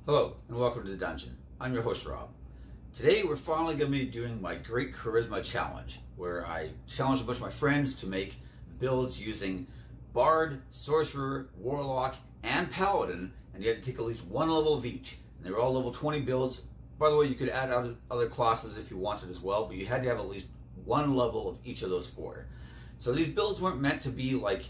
Hello and welcome to the dungeon. I'm your host Rob. Today we're finally going to be doing my Great Charisma Challenge, where I challenge a bunch of my friends to make builds using Bard, Sorcerer, Warlock, and Paladin, and you had to take at least one level of each. And they were all level 20 builds. By the way, you could add other classes if you wanted as well, but you had to have at least one level of each of those four. So these builds weren't meant to be like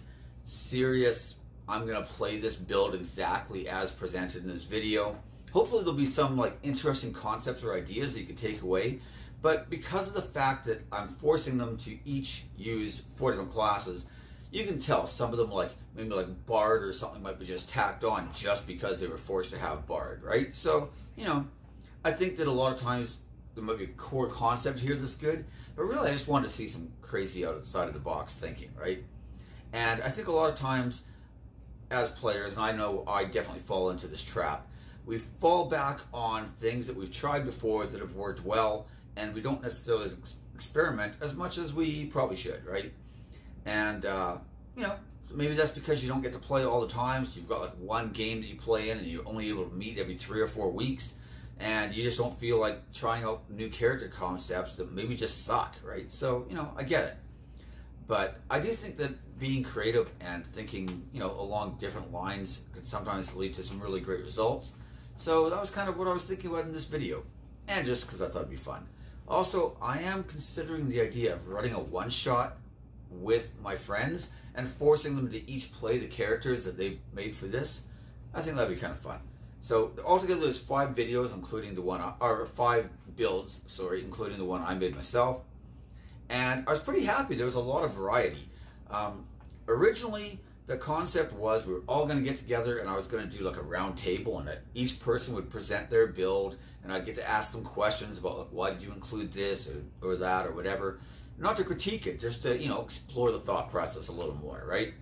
serious, I'm going to play this build exactly as presented in this video. Hopefully there'll be some like interesting concepts or ideas that you can take away. But because of the fact that I'm forcing them to each use 4 different classes, you can tell some of them maybe like Bard or something might be just tacked on just because they were forced to have Bard, right? So, you know, I think that a lot of times there might be a core concept here that's good, but really I just wanted to see some crazy outside of the box thinking, right? And I think a lot of times as players, and I know I definitely fall into this trap, we fall back on things that we've tried before that have worked well, and we don't necessarily experiment as much as we probably should, right? And, you know, so maybe that's because you don't get to play all the time, so you've got like one game that you play in and you're only able to meet every 3 or 4 weeks, and you just don't feel like trying out new character concepts that maybe just suck, right? So, you know, I get it. But I do think that being creative and thinking, you know, along different lines could sometimes lead to some really great results. So that was kind of what I was thinking about in this video, and just because I thought it'd be fun. Also, I am considering the idea of running a one-shot with my friends and forcing them to each play the characters that they made for this. I think that'd be kind of fun. So altogether, there's 5 videos, including the one, or 5 builds, sorry, including the one I made myself. And I was pretty happy. There was a lot of variety. Originally, the concept was we were all going to get together and I was going to do like a round table, and that each person would present their build and I'd get to ask them questions about like, why did you include this or that or whatever. Not to critique it, just to, you know, explore the thought process a little more, right?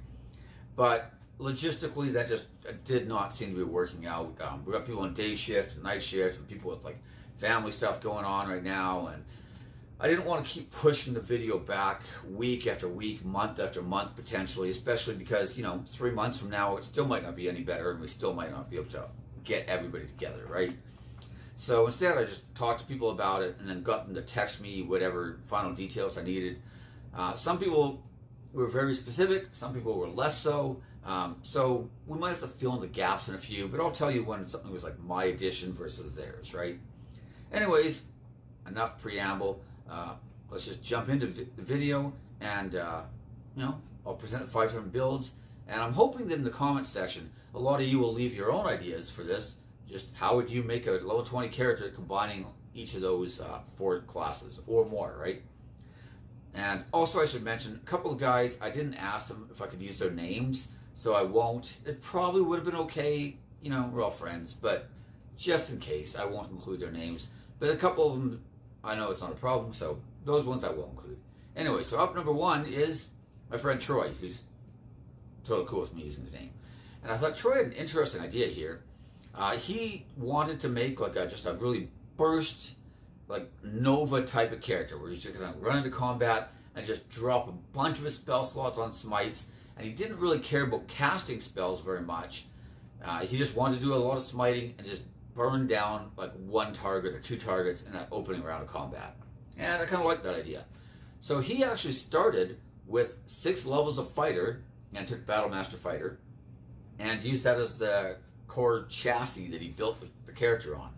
But logistically, that just did not seem to be working out. We got people on day shift, night shift, and people with like family stuff going on right now, and I didn't want to keep pushing the video back week after week, month after month potentially, especially because, you know, 3 months from now it still might not be any better and we still might not be able to get everybody together, right? So instead I just talked to people about it and then got them to text me whatever final details I needed. Some people were very specific, some people were less so. So we might have to fill in the gaps in a few, but I'll tell you when something was like my addition versus theirs, right? Anyways, enough preamble. Let's just jump into the video, and you know, I'll present 5 different builds, and I'm hoping that in the comments section a lot of you will leave your own ideas for this. Just how would you make a level 20 character combining each of those 4 classes or more, right? And also I should mention a couple of guys, I didn't ask them if I could use their names, so I won't. It probably would have been okay, you know, we're all friends, but just in case I won't include their names. But a couple of them I know it's not a problem, so those ones I will include. Anyway, so up number 1 is my friend Troy, who's totally cool with me using his name. And I thought Troy had an interesting idea here. He wanted to make like just a really burst, like Nova type of character, where he's just going to run into combat and just drop a bunch of his spell slots on smites. And he didn't really care about casting spells very much. He just wanted to do a lot of smiting and just burn down like 1 target or 2 targets in that opening round of combat. And I kind of like that idea. So he actually started with 6 levels of fighter and took Battlemaster Fighter and used that as the core chassis that he built the character on.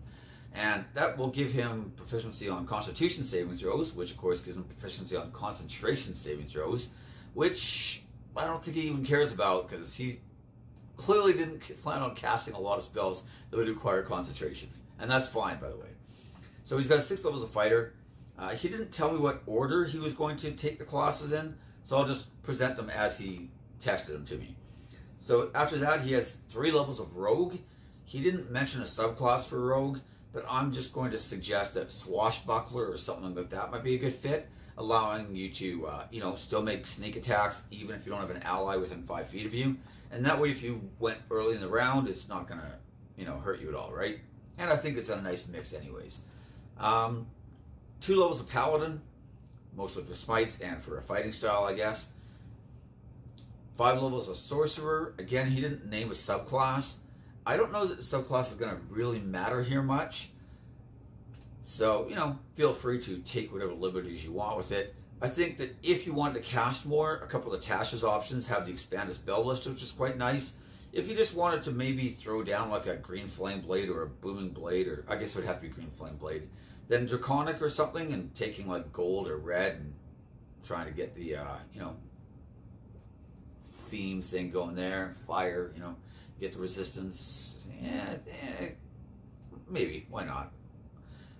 And that will give him proficiency on Constitution saving throws, which of course gives him proficiency on Concentration saving throws, which I don't think he even cares about because he clearly didn't plan on casting a lot of spells that would require concentration. And that's fine, by the way. So he's got 6 levels of fighter. He didn't tell me what order he was going to take the classes in, so I'll just present them as he texted them to me. So after that, he has 3 levels of rogue. He didn't mention a subclass for rogue, but I'm just going to suggest that swashbuckler or something like that might be a good fit, allowing you to, you know, still make sneak attacks even if you don't have an ally within 5 feet of you. And that way, if you went early in the round, it's not going to, you know, hurt you at all, right? And I think it's a nice mix anyways. 2 levels of Paladin, mostly for smites and for a fighting style, I guess. 5 levels of Sorcerer. Again, he didn't name a subclass. I don't know that the subclass is going to really matter here much. So, you know, feel free to take whatever liberties you want with it. I think that if you wanted to cast more, a couple of Tasha's options have the expanded spell list, which is quite nice. If you just wanted to maybe throw down like a green flame blade or a booming blade, or I guess it would have to be green flame blade, then draconic or something, and taking like gold or red and trying to get the, you know, theme thing going there, fire, you know, get the resistance. Maybe, why not?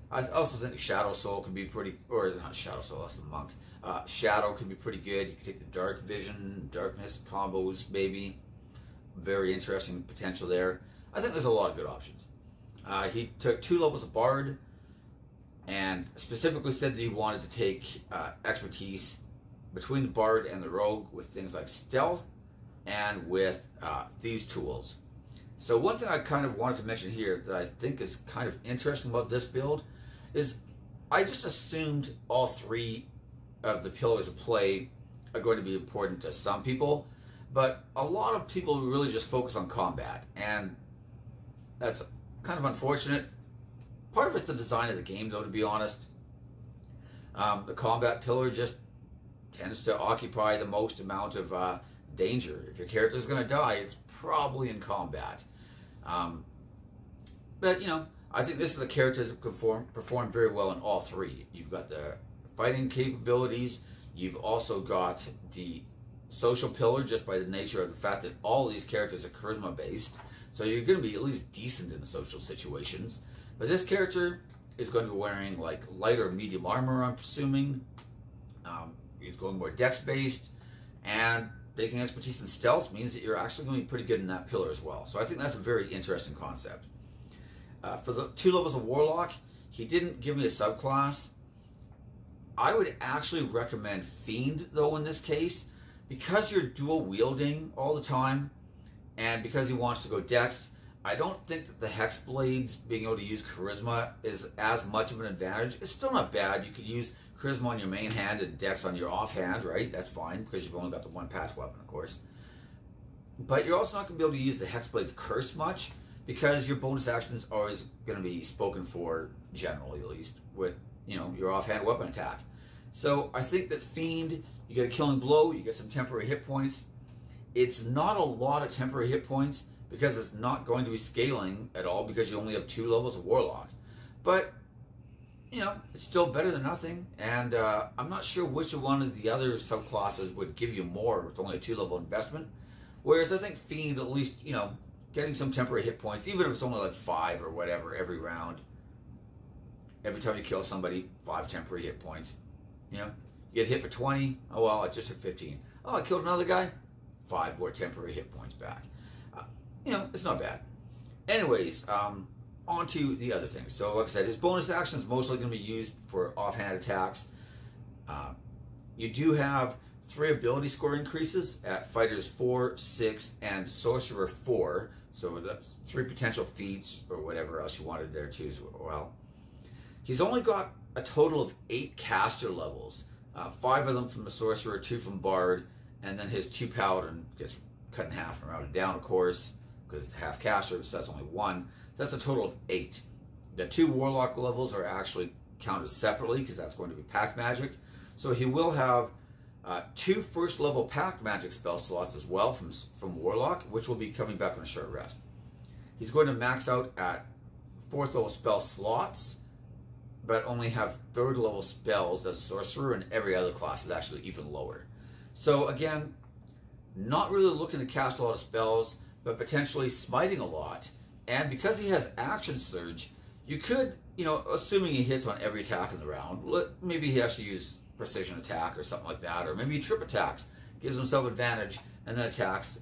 I also think Shadow Soul could be pretty, or not Shadow Soul, that's the monk. Shadow could be pretty good. You could take the Dark Vision, Darkness combos, maybe. Very interesting potential there. I think there's a lot of good options. He took 2 levels of Bard, and specifically said that he wanted to take expertise between the Bard and the Rogue with things like Stealth and with Thieves' Tools. So one thing I kind of wanted to mention here that I think is kind of interesting about this build is I just assumed all 3 of the pillars of play are going to be important to some people, but a lot of people really just focus on combat, and that's kind of unfortunate. Part of it's the design of the game, though, to be honest. The combat pillar just tends to occupy the most amount of danger. If your character's going to die, it's probably in combat. But, you know, I think this is a character that can perform very well in all 3. You've got the fighting capabilities. You've also got the social pillar, just by the nature of the fact that all of these characters are charisma based. So you're going to be at least decent in the social situations. But this character is going to be wearing like light or medium armor, I'm presuming. He's going more dex based, and taking expertise in stealth means that you're actually going to be pretty good in that pillar as well. So I think that's a very interesting concept. For the 2 levels of Warlock, he didn't give me a subclass. I would actually recommend Fiend, though, in this case, because you're dual wielding all the time, and because he wants to go dex. I don't think that the Hexblades being able to use Charisma is as much of an advantage. It's still not bad. You could use Charisma on your main hand and Dex on your offhand, right? That's fine, because you've only got the 1 patch weapon, of course. But you're also not going to be able to use the Hexblade's Curse much, because your bonus action is always going to be spoken for, generally at least, with, you know, your offhand weapon attack. So I think that Fiend, you get a killing blow, you get some temporary hit points. It's not a lot of temporary hit points, because it's not going to be scaling at all, because you only have 2 levels of Warlock. But, you know, it's still better than nothing, and I'm not sure which one of the other subclasses would give you more with only a 2-level investment. Whereas I think Fiend, at least, you know, getting some temporary hit points, even if it's only like 5 or whatever every round. Every time you kill somebody, 5 temporary hit points. You know, you get hit for 20, oh well, I just took 15. Oh, I killed another guy, 5 more temporary hit points back. You know, it's not bad. Anyways, on to the other things. So, like I said, his bonus action is mostly going to be used for offhand attacks. You do have 3 ability score increases at Fighters 4, 6, and Sorcerer 4. So that's 3 potential feats, or whatever else you wanted there too as well. He's only got a total of 8 caster levels. 5 of them from the Sorcerer, 2 from Bard, and then his 2 Paladin gets cut in half and rounded down, of course, because it's half caster, so that's only 1. So that's a total of 8. The 2 Warlock levels are actually counted separately, because that's going to be Pact Magic. So he will have 2 first-level Pact Magic spell slots as well from Warlock, which will be coming back on a short rest. He's going to max out at 4th-level spell slots, but only have 3rd-level spells as Sorcerer, and every other class is actually even lower. So again, not really looking to cast a lot of spells, but potentially smiting a lot. And because he has Action Surge, you could, you know, assuming he hits on every attack in the round, maybe he has to use Precision Attack or something like that, or maybe he trip attacks, gives himself advantage, and then attacks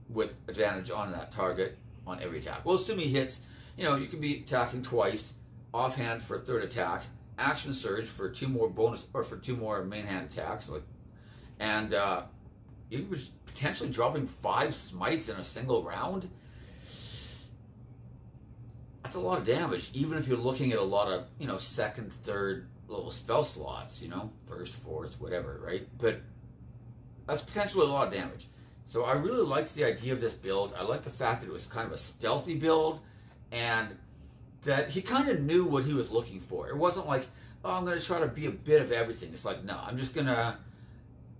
with advantage on that target on every attack. Well, assuming he hits, you know, you could be attacking twice, offhand for a 3rd attack, Action Surge for 2 more bonus, or for 2 more main hand attacks, like, and you could be potentially dropping 5 smites in a single round. That's a lot of damage, even if you're looking at a lot of, you know, 2nd, 3rd level spell slots, you know, 1st, 4th, whatever, right? But that's potentially a lot of damage. So I really liked the idea of this build. I liked the fact that it was kind of a stealthy build, and that he kind of knew what he was looking for. It wasn't like, oh, I'm going to try to be a bit of everything. It's like, no, I'm just going to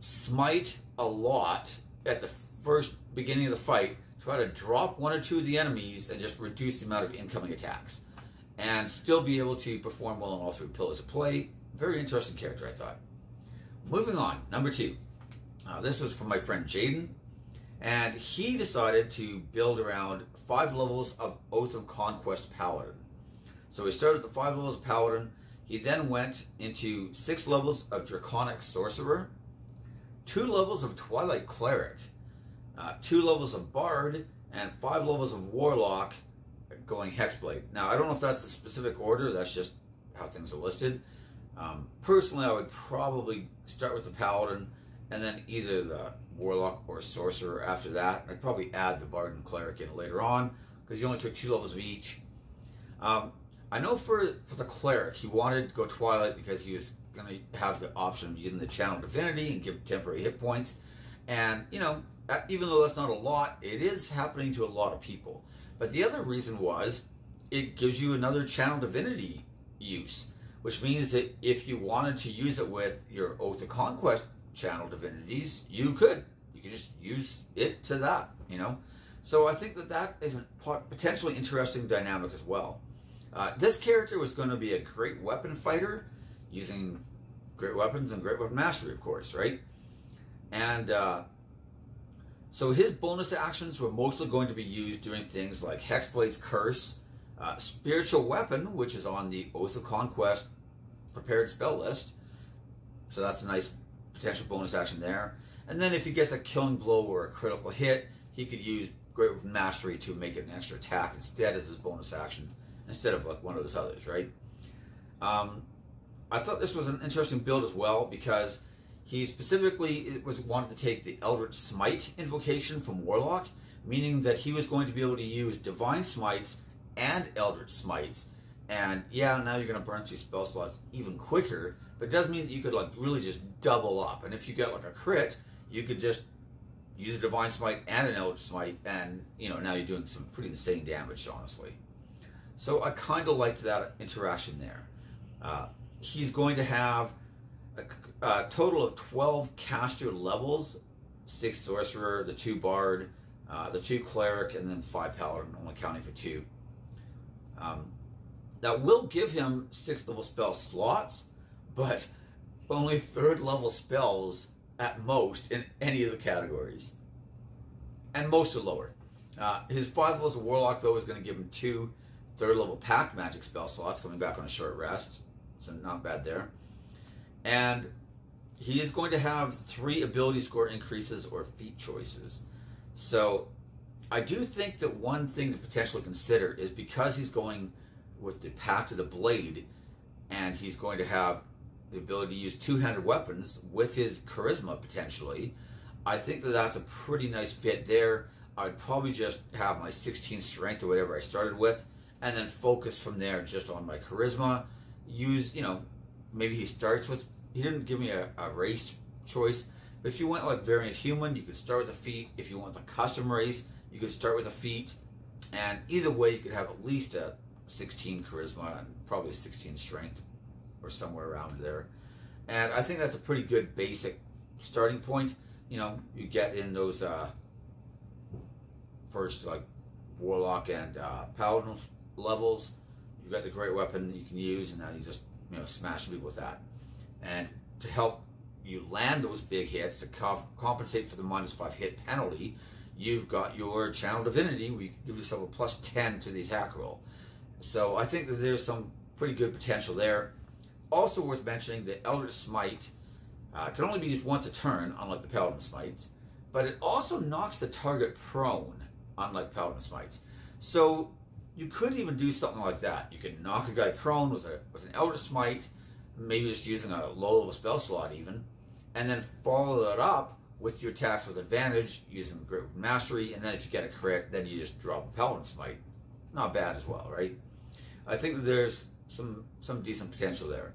smite a lot at the first beginning of the fight, try to drop one or two of the enemies and just reduce the amount of incoming attacks, and still be able to perform well on all three pillars of play. Very interesting character, I thought. Moving on, number 2. This was from my friend Jaden, and he decided to build around 5 levels of Oath of Conquest Paladin. So he started with the 5 levels of Paladin. He then went into 6 levels of Draconic Sorcerer, 2 levels of Twilight Cleric, 2 levels of Bard, and 5 levels of Warlock, going Hexblade. Now, I don't know if that's the specific order. That's just how things are listed. Personally, I would probably start with the Paladin, and then either the Warlock or Sorcerer after that. I'd probably add the Bard and Cleric in later on, because you only took 2 levels of each. I know for the Cleric, he wanted to go Twilight because he was going to have the option of using the Channel Divinity and give temporary hit points. And, you know, even though that's not a lot, it is happening to a lot of people. But the other reason was it gives you another Channel Divinity use, which means that if you wanted to use it with your Oath of Conquest Channel Divinities, you could. You could just use it to that, you know. So I think that that is a potentially interesting dynamic as well. This character was going to be a great weapon fighter, using great weapons and great weapon mastery, of course, right? And so his bonus actions were mostly going to be used doing things like Hexblade's Curse, Spiritual Weapon, which is on the Oath of Conquest prepared spell list. So that's a nice potential bonus action there. And then if he gets a killing blow or a critical hit, he could use Great Weapon Mastery to make it an extra attack instead as his bonus action, instead of like one of those others, right? I thought this was an interesting build as well, because he specifically wanted to take the Eldritch Smite invocation from Warlock, meaning that he was going to be able to use Divine Smites and Eldritch Smites. And yeah, now you're going to burn through spell slots even quicker, but it does mean that you could like really just double up. And if you get like a crit, you could just use a Divine Smite and an Eldritch Smite, and you know, now you're doing some pretty insane damage, honestly. So I kind of liked that interaction there. He's going to have a total of 12 caster levels, 6 Sorcerer, the 2 Bard, the 2 Cleric, and then 5 Paladin, only counting for 2. That will give him 6th level spell slots, but only 3rd level spells at most in any of the categories. And most are lower. His 5 levels of Warlock, though, is going to give him 2 3rd level Pact Magic spell slots, coming back on a short rest. So not bad there. And he is going to have 3 ability score increases or feat choices. So I do think that one thing to potentially consider is, because he's going with the Pact of the Blade, and he's going to have the ability to use 2-handed weapons with his charisma potentially, I think that that's a pretty nice fit there. I'd probably just have my 16 strength or whatever I started with, and then focus from there just on my charisma. Use, you know, maybe he starts with, he didn't give me a race choice, but if you went like variant human, you could start with a feat. If you want the custom race, you could start with a feat, and either way you could have at least a 16 charisma and probably a 16 strength or somewhere around there. And I think that's a pretty good basic starting point. You know, you get in those first like Warlock and Paladin levels, you've got the great weapon you can use, and now you just, you know, smash people with that. And to help you land those big hits, to compensate for the -5 hit penalty, you've got your Channel Divinity, where you can give yourself a +10 to the attack roll. So I think that there's some pretty good potential there. Also worth mentioning, the Eldritch Smite can only be used once a turn, unlike the Paladin Smites, but it also knocks the target prone, unlike Paladin Smites. So you could even do something like that. You could knock a guy prone with an Eldritch Smite, maybe just using a low-level spell slot even, and then follow that up with your attacks with advantage using Great Weapon Mastery, and then if you get a crit, then you just drop a Paladin Smite. Not bad as well, right? I think that there's some decent potential there.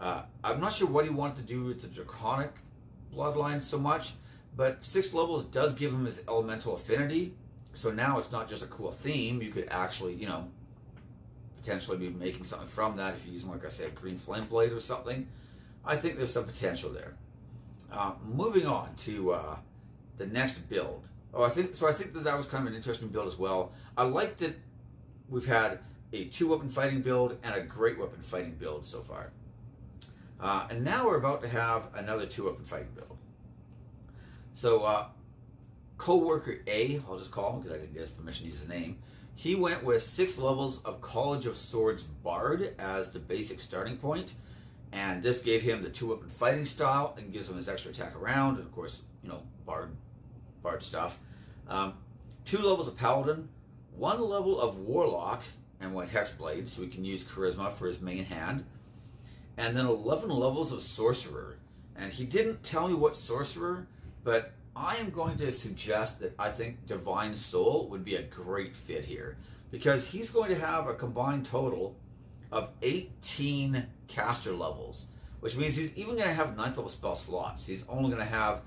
I'm not sure what he wanted to do with the Draconic bloodline so much, but 6 levels does give him his elemental affinity. So now it's not just a cool theme. You could actually, you know, potentially be making something from that if you're using, like I said, Green Flame Blade or something. I think there's some potential there. Moving on to the next build. I think that was kind of an interesting build as well. I like that we've had a 2-weapon fighting build and a great weapon fighting build so far. And now we're about to have another 2-weapon fighting build. So, co-worker A, I'll just call him because I didn't get his permission to use his name. He went with 6 levels of College of Swords Bard as the basic starting point. And this gave him the 2-weapon fighting style and gives him his extra attack around. And of course, you know, Bard stuff. 2 levels of Paladin, 1 level of Warlock, and went Hexblade, so he can use Charisma for his main hand. And then 11 levels of Sorcerer. And he didn't tell me what Sorcerer, but I am going to suggest that I think Divine Soul would be a great fit here, because he's going to have a combined total of 18 caster levels, which means he's even going to have 9th level spell slots. He's only going to have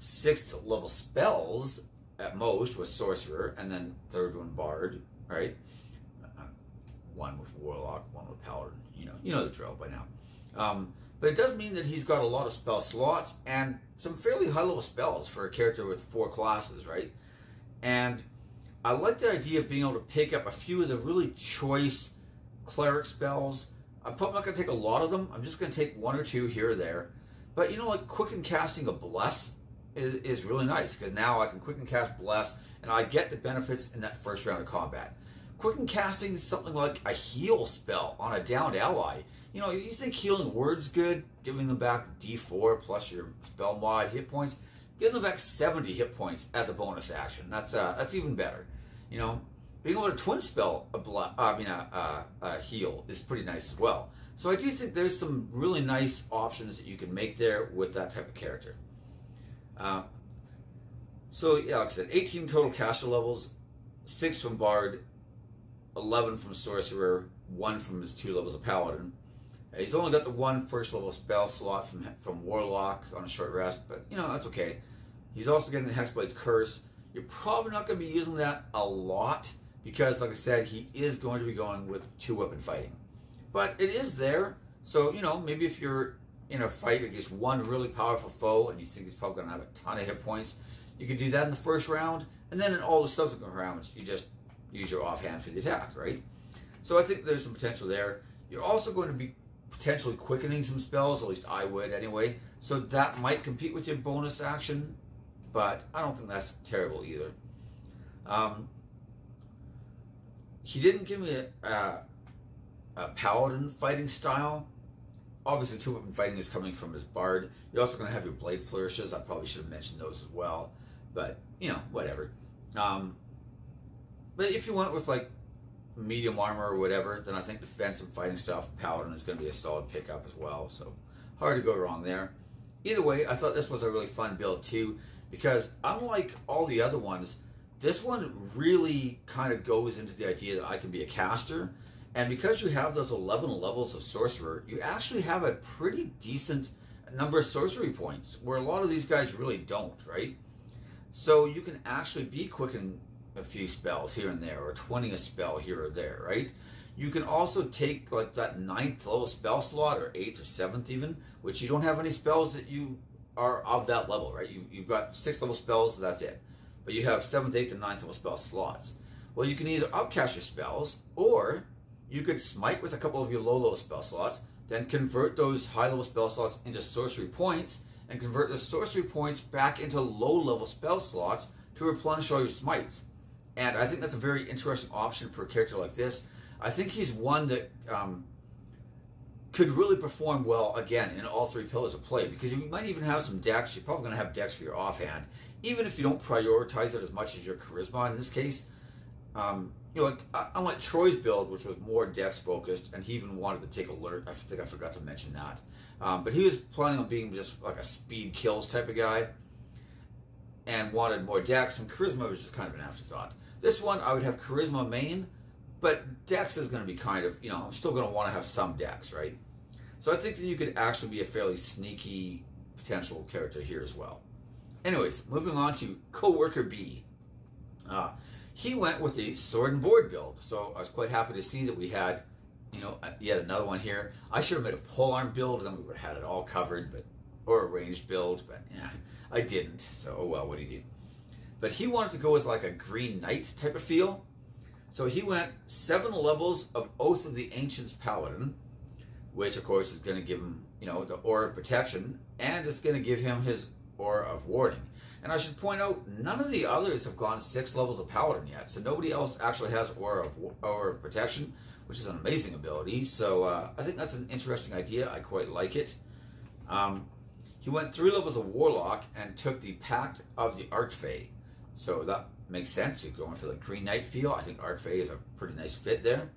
6th level spells at most with Sorcerer, and then 3rd one Bard, right? 1 with Warlock, 1 with Paladin. You know the drill by now. But it does mean that he's got a lot of spell slots and some fairly high level spells for a character with 4 classes, right? And I like the idea of being able to pick up a few of the really choice Cleric spells. I'm probably not going to take a lot of them. I'm just going to take 1 or 2 here or there. But you know, like quicken casting a Bless is really nice, because now I can quicken cast Bless and I get the benefits in that first round of combat. Quicken casting is something like a heal spell on a downed ally. You know, you think healing word's good, giving them back D4 plus your spell mod hit points, give them back 70 hit points as a bonus action. That's even better. You know, being able to twin spell a heal is pretty nice as well. So I do think there's some really nice options that you can make there with that type of character. So yeah, like I said, 18 total caster levels, 6 from Bard, 11 from Sorcerer, 1 from his 2 levels of Paladin. He's only got the 1 first level spell slot from Warlock on a short rest, but you know, that's okay. He's also getting the Hexblade's Curse. You're probably not going to be using that a lot because, like I said, he is going to be going with 2-weapon fighting. But it is there, so you know, maybe if you're in a fight against one really powerful foe and you think he's probably going to have a ton of hit points, you could do that in the first round, and then in all the subsequent rounds, you just use your offhand for the attack, right? So I think there's some potential there. You're also going to be potentially quickening some spells, at least I would anyway, so that might compete with your bonus action, but I don't think that's terrible either. He didn't give me a Paladin fighting style. Obviously, 2-weapon fighting is coming from his Bard. You're also going to have your Blade Flourishes. I probably should have mentioned those as well, but you know, whatever. But if you went with like medium armor or whatever, then I think defensive fighting stuff, Paladin is going to be a solid pickup as well. So hard to go wrong there. Either way, I thought this was a really fun build too, because unlike all the other ones, this one really kind of goes into the idea that I can be a caster. And because you have those 11 levels of Sorcerer, you actually have a pretty decent number of sorcery points, where a lot of these guys really don't, right? So you can actually be quickening a few spells here and there, or 20 a spell here or there, right? You can also take like that 9th level spell slot, or 8th or 7th even, which you don't have any spells that you are of that level, right? You've got 6th level spells, that's it. But you have 7th, 8th, and 9th level spell slots. Well, you can either upcast your spells, or you could smite with a couple of your low level spell slots, then convert those high level spell slots into sorcery points, and convert those sorcery points back into low level spell slots to replenish all your smites. And I think that's a very interesting option for a character like this. I think he's one that could really perform well, again, in all 3 pillars of play, because you might even have some decks. You're probably going to have decks for your offhand, even if you don't prioritize it as much as your charisma in this case. You know, like, unlike Troy's build, which was more dex focused, and he even wanted to take alert. I think I forgot to mention that. But he was planning on being just like a speed kills type of guy, and wanted more dex, and charisma was just kind of an afterthought. This one, I would have charisma main, but dex is going to be kind of, you know, I'm still going to want to have some dex, right? So I think that you could actually be a fairly sneaky potential character here as well. Anyways, moving on to Coworker B. He went with the sword and board build, so I was quite happy to see that we had, yet another one here. I should have made a polearm build, and then we would have had it all covered, or a ranged build, but yeah, I didn't. So oh well, what do you do? But he wanted to go with like a Green Knight type of feel, so he went 7 levels of Oath of the Ancients Paladin, which of course is going to give him, the Aura of Protection, and it's going to give him his Aura of Warding. And I should point out, none of the others have gone 6 levels of Paladin yet, so nobody else actually has Aura of Protection, which is an amazing ability. So I think that's an interesting idea. I quite like it. He went 3 levels of Warlock and took the Pact of the Archfey. So that makes sense. You're going for the Green Knight feel. I think Archfey is a pretty nice fit there.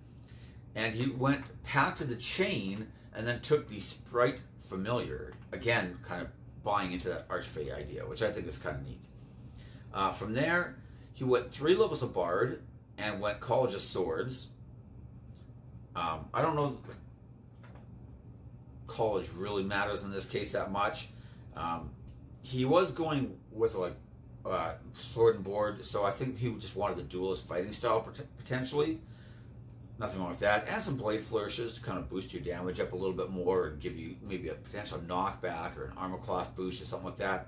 And he went Pact of the Chain and then took the Sprite Familiar. Again, kind of buying into that Archfey idea, which I think is kind of neat. From there, he went 3 levels of Bard and went College of Swords. I don't know if college really matters in this case that much. He was going with like sword and board, so I think he just wanted the duelist fighting style potentially. Nothing wrong with that. And some blade flourishes to kind of boost your damage up a little bit more and give you maybe a potential knockback or an armor class boost or something like that.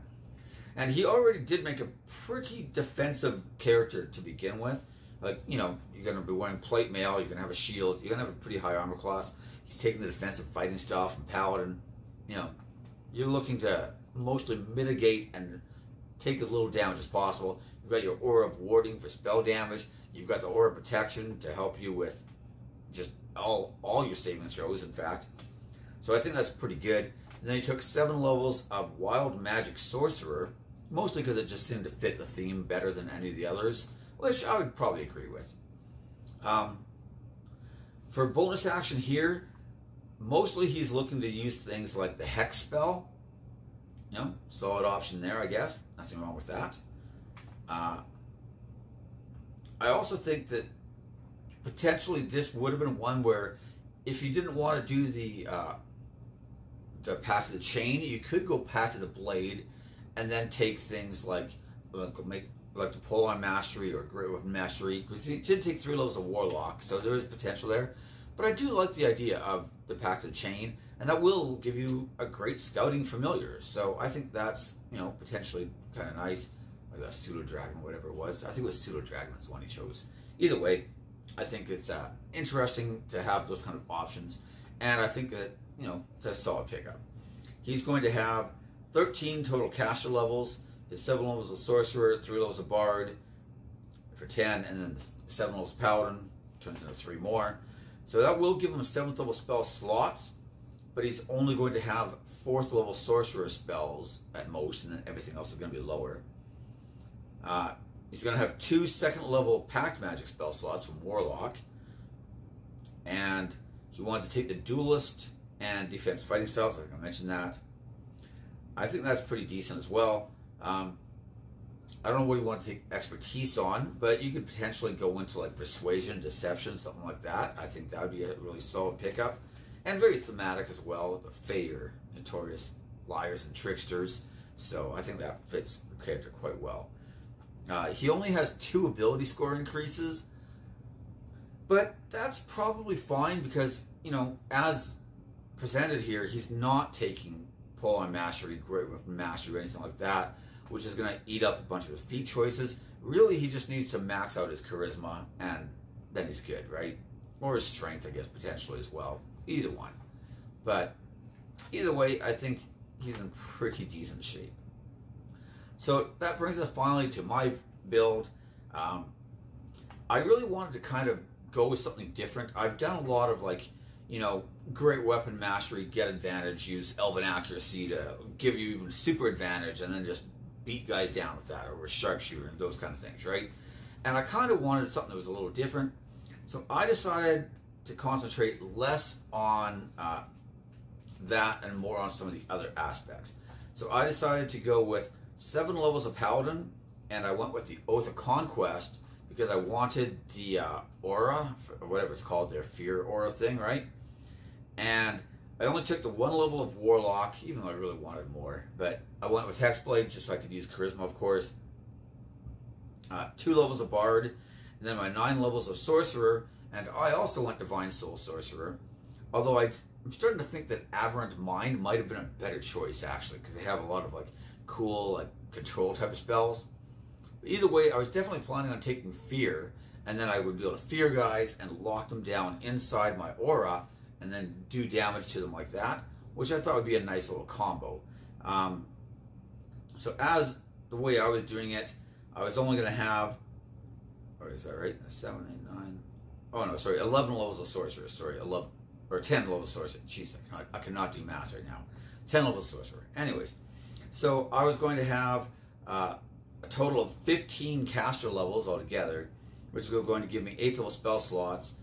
And he already did make a pretty defensive character to begin with. Like, you're going to be wearing plate mail, you're going to have a shield, you're going to have a pretty high armor class. He's taking the defensive fighting style from Paladin. You're looking to mostly mitigate and take as little damage as possible. You've got your Aura of Warding for spell damage. You've got the Aura of Protection to help you with just all your saving throws, in fact. So I think that's pretty good. And then he took 7 levels of Wild Magic Sorcerer, mostly because it just seemed to fit the theme better than any of the others, which I would probably agree with. For bonus action here, mostly he's looking to use things like the Hex spell. Solid option there, I guess. Nothing wrong with that. I also think that potentially this would have been one where if you didn't want to do the Pact of the Chain, you could go Pact of the Blade and then take things like the Polearm Mastery or Great Weapon Mastery, because he did take 3 levels of Warlock, so there is potential there. But I do like the idea of the Pact of the Chain, and that will give you a great scouting familiar. So I think that's, potentially kind of nice. Or the Pseudo Dragon, whatever it was. I think it was Pseudo Dragon, that's the one he chose. Either way, I think it's interesting to have those kind of options, and I think that, it's a solid pickup. He's going to have 13 total caster levels, his 7 levels of Sorcerer, 3 levels of Bard for 10, and then 7 levels of Paladin, turns into 3 more. So that will give him 7th level spell slots, but he's only going to have 4th level Sorcerer Spells at most, and then everything else is going to be lower. He's going to have 2 2nd level Pact Magic spell slots from Warlock, and he wanted to take the Duelist and Defense Fighting styles. I think I mentioned that. I think that's pretty decent as well. I don't know what you want to take expertise on, but you could potentially go into like Persuasion, Deception, something like that. I think that would be a really solid pickup. And very thematic as well. The Fae are notorious liars and tricksters, so I think that fits the character quite well. He only has 2 ability score increases, but that's probably fine because, as presented here, he's not taking Polearm Mastery, Great Weapon Mastery, or anything like that, which is going to eat up a bunch of his feat choices. Really, he just needs to max out his Charisma, and then he's good, right? Or his Strength, I guess, potentially as well. Either one. But either way, I think he's in pretty decent shape. So that brings us finally to my build. I really wanted to kind of go with something different. I've done a lot of Great Weapon Mastery, get advantage, use Elven Accuracy to give you even super advantage, and then just beat guys down with that, or a Sharpshooter, and those kind of things, right? And I kind of wanted something that was a little different. So I decided to concentrate less on that and more on some of the other aspects. So I decided to go with 7 levels of Paladin, and I went with the Oath of Conquest because I wanted the aura, or whatever it's called, their fear aura thing, right? And I only took the 1 level of Warlock, even though I really wanted more. But I went with Hexblade just so I could use Charisma, of course. 2 levels of Bard, and then my 9 levels of Sorcerer, and I also went Divine Soul Sorcerer. Although I'm starting to think that Aberrant Mind might have been a better choice, actually, because they have a lot of like cool like control type of spells. But either way, I was definitely planning on taking Fear, and then I would be able to fear guys and lock them down inside my aura, and then do damage to them like that, which I thought would be a nice little combo. So as the way I was doing it, I was only going to have, or is that right? 7, 8, 9. Oh no, sorry, 11 levels of Sorcerer. Sorry, 11 or 10 levels of Sorcerer. Jeez, I cannot do math right now. 10 levels of Sorcerer. Anyways, so I was going to have a total of 15 caster levels altogether, which is going to give me 8th level spell slots.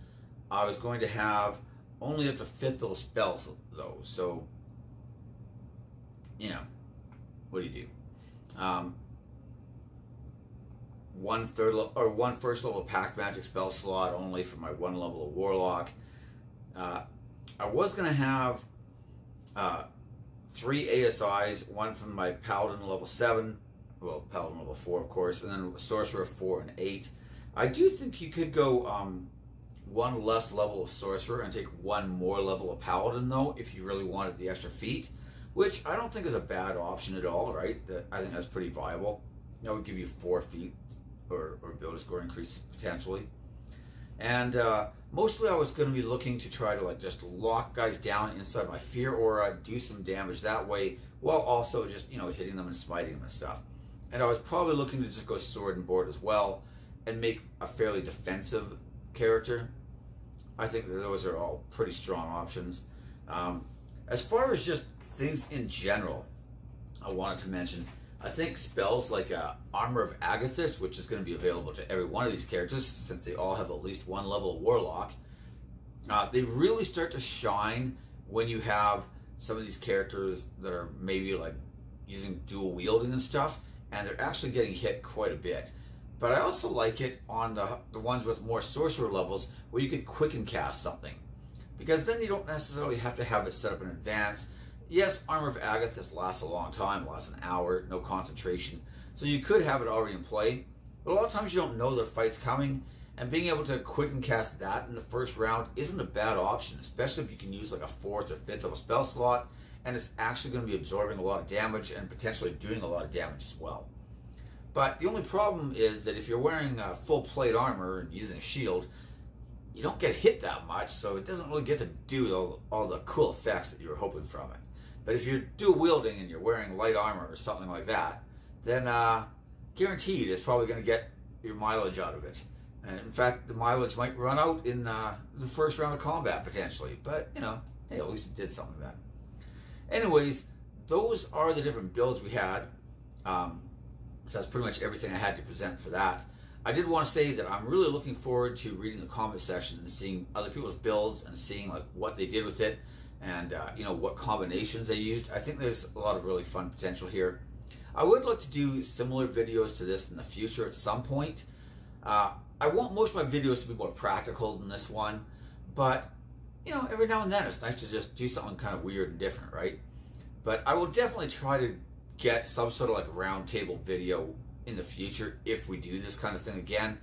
I was going to have only up to 5th level spells though, so you know, what do you do? 1 first level Pact Magic spell slot only for my 1 level of Warlock. I was going to have 3 ASIs, 1 from my Paladin level 7, well, Paladin level 4 of course, and then Sorcerer 4 and 8. I do think you could go 1 less level of Sorcerer and take 1 more level of Paladin though, if you really wanted the extra feat, which I don't think is a bad option at all, right? I think that's pretty viable. That would give you 4 feet or build a score increase potentially. And mostly I was going to be looking to try to like just lock guys down inside my fear aura, do some damage that way, while also just, you know, hitting them and smiting them and stuff. And I was probably looking to just go sword and board as well and make a fairly defensive character. I think that those are all pretty strong options. As far as just things in general, I wanted to mention, I think spells like Armor of Agathis, which is going to be available to every one of these characters since they all have at least 1 level of Warlock, they really start to shine when you have some of these characters that are maybe like using dual wielding and stuff, and they're actually getting hit quite a bit. But I also like it on the ones with more sorcerer levels where you could quicken cast something, because then you don't necessarily have to have it set up in advance. Yes, Armor of Agathis lasts a long time, lasts an hour, no concentration, so you could have it already in play, but a lot of times you don't know the fight's coming, and being able to quicken cast that in the first round isn't a bad option, especially if you can use like a 4th or 5th level spell slot, and it's actually going to be absorbing a lot of damage and potentially doing a lot of damage as well. But the only problem is that if you're wearing full plate armor and using a shield, you don't get hit that much, so it doesn't really get to do all the cool effects that you were hoping from it. But if you're dual wielding and you're wearing light armor or something like that, then guaranteed it's probably going to get your mileage out of it. And in fact, the mileage might run out in the first round of combat potentially. But, you know, hey, at least it did something then. Anyways, those are the different builds we had. So that's pretty much everything I had to present for that. I did want to say that I'm really looking forward to reading the comment section and seeing other people's builds and seeing like what they did with it and you know, what combinations they used. I think there's a lot of really fun potential here. I would like to do similar videos to this in the future at some point. I want most of my videos to be more practical than this one, but you know, every now and then it's nice to just do something kind of weird and different, right? But I will definitely try to get some sort of like round table video in the future if we do this kind of thing again.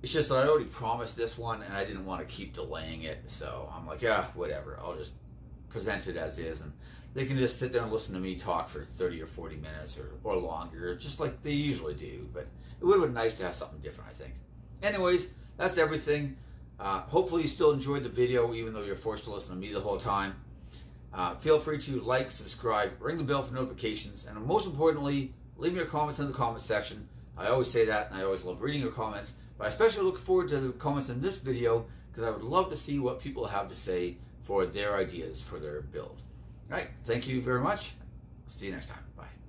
It's just that I already promised this one and I didn't want to keep delaying it, so I'm like, yeah, whatever, I'll just present it as is, and they can just sit there and listen to me talk for 30 or 40 minutes or longer, just like they usually do. But it would have been nice to have something different, I think. Anyways, that's everything. Hopefully you still enjoyed the video even though you're forced to listen to me the whole time. Feel free to like, subscribe, ring the bell for notifications, and most importantly, leave your comments in the comment section. I always say that, and I always love reading your comments, but I especially look forward to the comments in this video because I would love to see what people have to say for their ideas for their build. All right, thank you very much. See you next time. Bye.